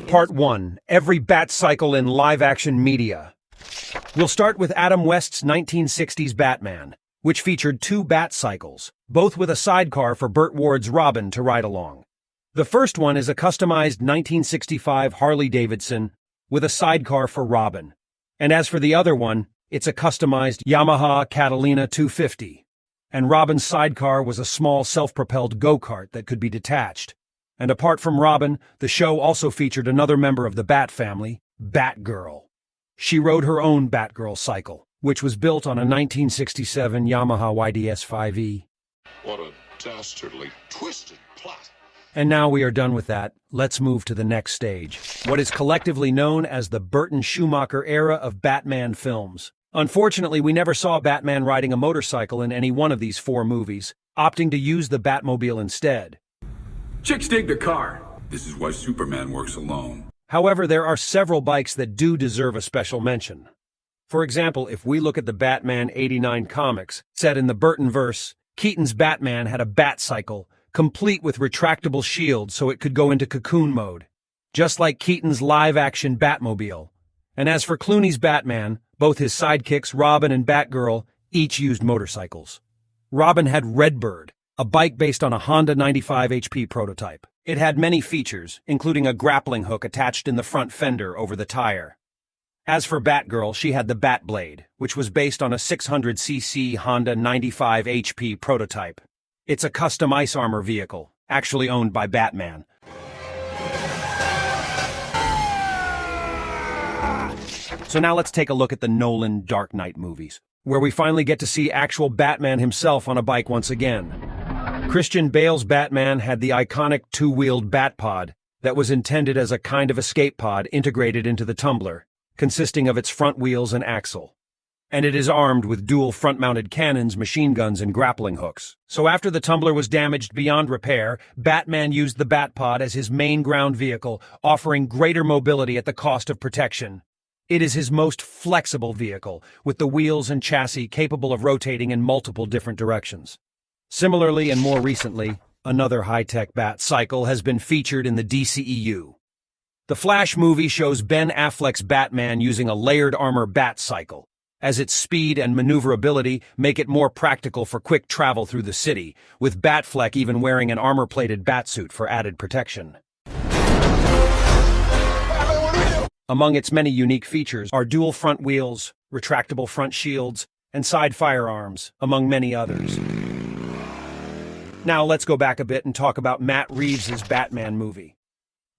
Part 1. Every Bat-cycle in live-action media. We'll start with Adam West's 1960s Batman, which featured two Bat-cycles, both with a sidecar for Burt Ward's Robin to ride along. The first one is a customized 1965 Harley-Davidson with a sidecar for Robin. And as for the other one, it's a customized Yamaha Catalina 250. And Robin's sidecar was a small self-propelled go-kart that could be detached. And apart from Robin, the show also featured another member of the Bat family, Batgirl. She rode her own Batgirl cycle, which was built on a 1967 Yamaha YDS-5E. What a dastardly, twisted plot. And now we are done with that, let's move to the next stage, what is collectively known as the Burton-Schumacher era of Batman films. Unfortunately, we never saw Batman riding a motorcycle in any one of these four movies, opting to use the Batmobile instead. Chicks dig the car. This is why Superman works alone. However, there are several bikes that do deserve a special mention. For example, if we look at the Batman '89 comics, set in the Burton-verse, Keaton's Batman had a Batcycle, complete with retractable shields so it could go into cocoon mode, just like Keaton's live-action Batmobile. And as for Clooney's Batman, both his sidekicks, Robin and Batgirl, each used motorcycles. Robin had Redbird, a bike based on a Honda 95 HP prototype. It had many features, including a grappling hook attached in the front fender over the tire. As for Batgirl, she had the Batblade, which was based on a 600cc Honda 95 HP prototype. It's a custom ice armor vehicle, actually owned by Batman. So now let's take a look at the Nolan Dark Knight movies, where we finally get to see actual Batman himself on a bike once again. Christian Bale's Batman had the iconic two-wheeled Batpod that was intended as a kind of escape pod integrated into the Tumbler, consisting of its front wheels and axle. And it is armed with dual front-mounted cannons, machine guns, and grappling hooks. So after the Tumbler was damaged beyond repair, Batman used the Batpod as his main ground vehicle, offering greater mobility at the cost of protection. It is his most flexible vehicle, with the wheels and chassis capable of rotating in multiple different directions. Similarly, and more recently, another high-tech Bat-cycle has been featured in the DCEU. The Flash movie shows Ben Affleck's Batman using a layered armor Bat-cycle, as its speed and maneuverability make it more practical for quick travel through the city, with Batfleck even wearing an armor-plated Batsuit for added protection. Among its many unique features are dual front wheels, retractable front shields, and side firearms, among many others. Now let's go back a bit and talk about Matt Reeves' Batman movie.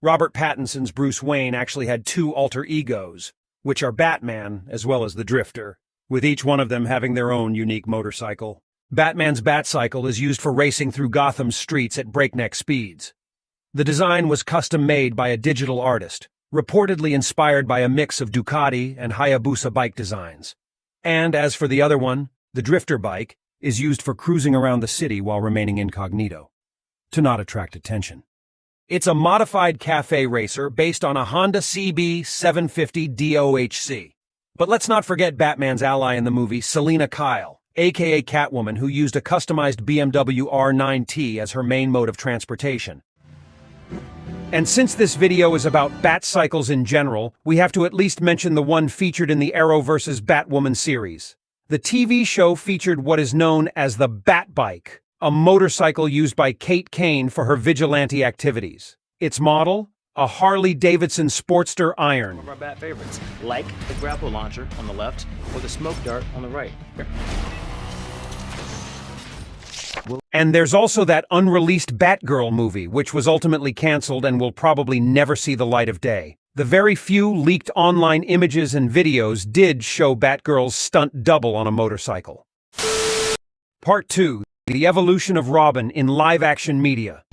Robert Pattinson's Bruce Wayne actually had two alter egos, which are Batman as well as the Drifter, with each one of them having their own unique motorcycle. Batman's Batcycle is used for racing through Gotham's streets at breakneck speeds. The design was custom-made by a digital artist, reportedly inspired by a mix of Ducati and Hayabusa bike designs. And as for the other one, the Drifter bike, is used for cruising around the city while remaining incognito, to not attract attention. It's a modified cafe racer based on a Honda CB 750 DOHC. But let's not forget Batman's ally in the movie, Selina Kyle, aka Catwoman, who used a customized BMW R9T as her main mode of transportation. And since this video is about Bat-cycles in general, we have to at least mention the one featured in the Arrow vs. Batwoman series. The TV show featured what is known as the Bat-bike, a motorcycle used by Kate Kane for her vigilante activities. Its model? A Harley-Davidson Sportster Iron. One of our Bat favorites, like the grapple launcher on the left or the smoke dart on the right. Here. And there's also that unreleased Batgirl movie, which was ultimately canceled and will probably never see the light of day. The very few leaked online images and videos did show Batgirl's stunt double on a motorcycle. Part 2. The evolution of Robin in live-action media.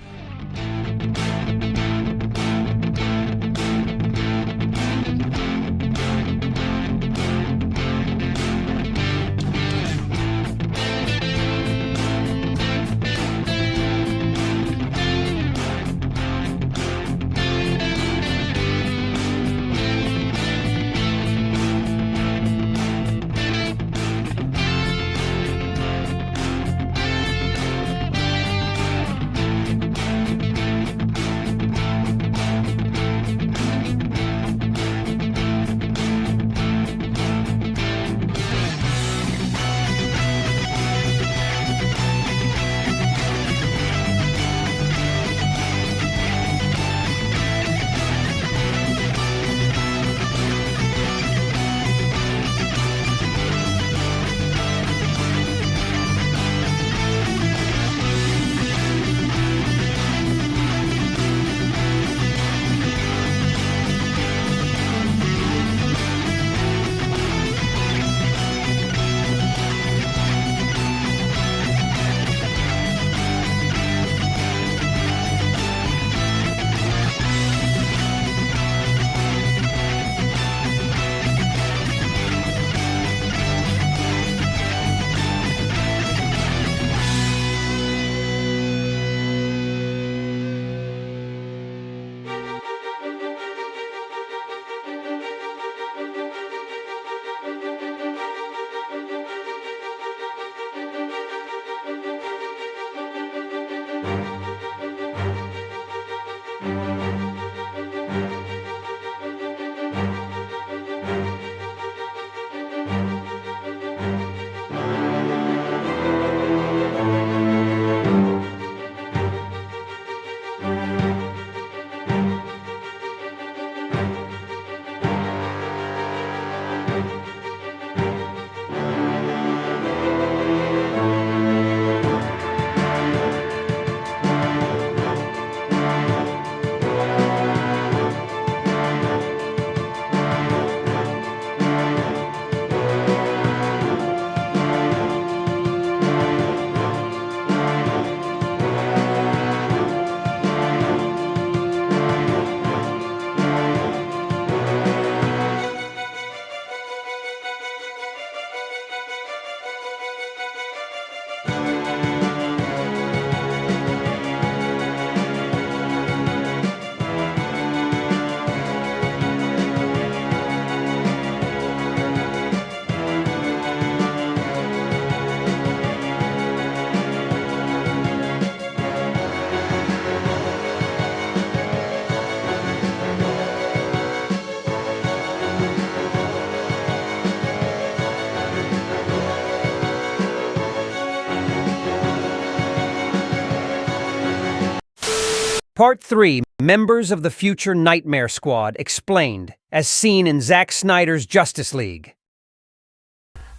Part 3, Members of the Future Nightmare Squad Explained, as seen in Zack Snyder's Justice League.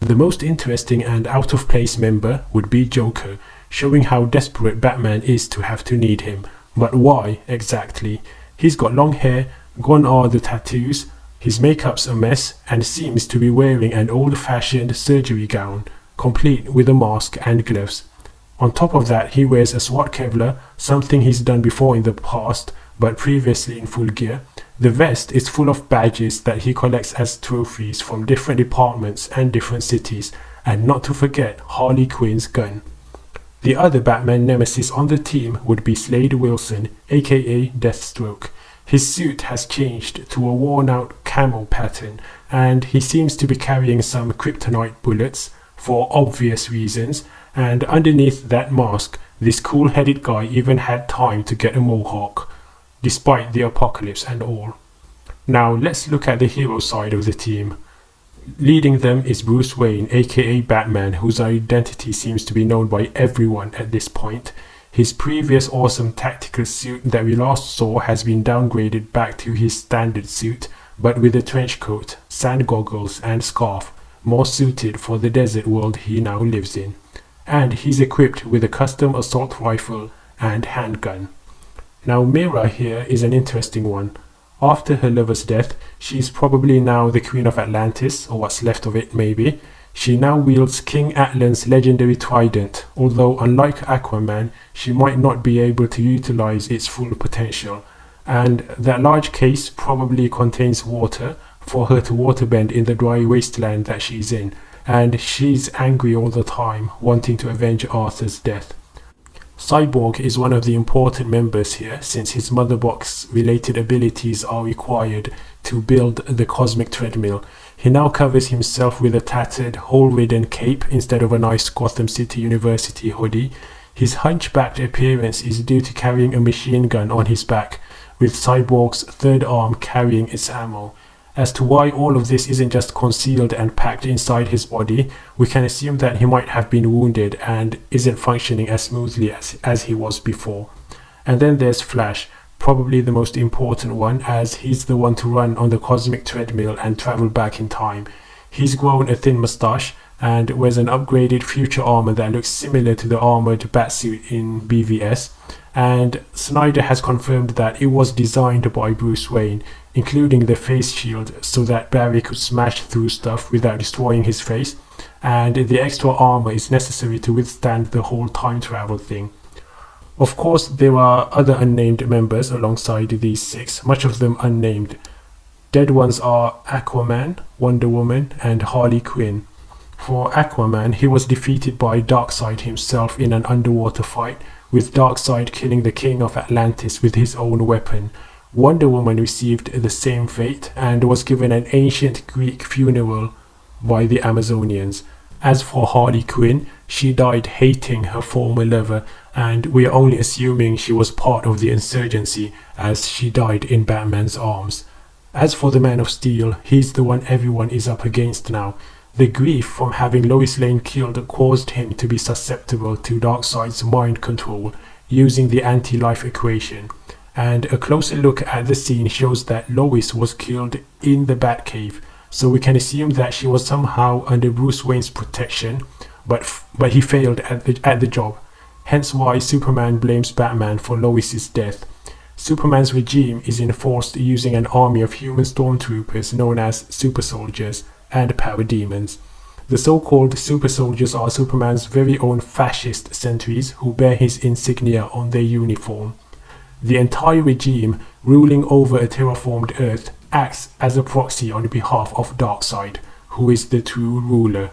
The most interesting and out-of-place member would be Joker, showing how desperate Batman is to have to need him. But why, exactly? He's got long hair, gone are the tattoos, his makeup's a mess, and seems to be wearing an old-fashioned surgery gown, complete with a mask and gloves. On top of that, he wears a SWAT Kevlar, something he's done before in the past, but previously in full gear. The vest is full of badges that he collects as trophies from different departments and different cities, and not to forget Harley Quinn's gun. The other Batman nemesis on the team would be Slade Wilson, aka Deathstroke. His suit has changed to a worn-out camel pattern, and he seems to be carrying some kryptonite bullets, for obvious reasons, and underneath that mask, this cool-headed guy even had time to get a mohawk, despite the apocalypse and all. Now let's look at the hero side of the team. Leading them is Bruce Wayne, aka Batman, whose identity seems to be known by everyone at this point. His previous awesome tactical suit that we last saw has been downgraded back to his standard suit, but with a trench coat, sand goggles and scarf, more suited for the desert world he now lives in. And he's equipped with a custom assault rifle and handgun. Now Mira here is an interesting one. After her lover's death, she's probably now the Queen of Atlantis, or what's left of it maybe. She now wields King Atlan's legendary trident, although unlike Aquaman, she might not be able to utilize its full potential. And that large case probably contains water for her to waterbend in the dry wasteland that she's in, and she's angry all the time, wanting to avenge Arthur's death. Cyborg is one of the important members here, since his mother box related abilities are required to build the cosmic treadmill. He now covers himself with a tattered, hole-ridden cape instead of a nice Gotham City University hoodie. His hunchbacked appearance is due to carrying a machine gun on his back, with Cyborg's third arm carrying its ammo. As to why all of this isn't just concealed and packed inside his body, we can assume that he might have been wounded and isn't functioning as smoothly as he was before. And then there's Flash, probably the most important one, as he's the one to run on the cosmic treadmill and travel back in time. He's grown a thin moustache and wears an upgraded future armor that looks similar to the armored batsuit in BVS, and Snyder has confirmed that it was designed by Bruce Wayne, including the face shield so that Barry could smash through stuff without destroying his face, and the extra armor is necessary to withstand the whole time travel thing. Of course, there are other unnamed members alongside these six, much of them unnamed. Dead ones are Aquaman, Wonder Woman, and Harley Quinn. For Aquaman, he was defeated by Darkseid himself in an underwater fight, with Darkseid killing the King of Atlantis with his own weapon. Wonder Woman received the same fate and was given an ancient Greek funeral by the Amazonians. As for Harley Quinn, she died hating her former lover, and we are only assuming she was part of the insurgency as she died in Batman's arms. As for the Man of Steel, he's the one everyone is up against now. The grief from having Lois Lane killed caused him to be susceptible to Darkseid's mind control using the anti-life equation. And a closer look at the scene shows that Lois was killed in the Batcave, so we can assume that she was somehow under Bruce Wayne's protection, but he failed at the job. Hence why Superman blames Batman for Lois's death. Superman's regime is enforced using an army of human stormtroopers known as super soldiers and power demons. The so-called super soldiers are Superman's very own fascist sentries who bear his insignia on their uniform. The entire regime, ruling over a terraformed Earth, acts as a proxy on behalf of Darkseid, who is the true ruler.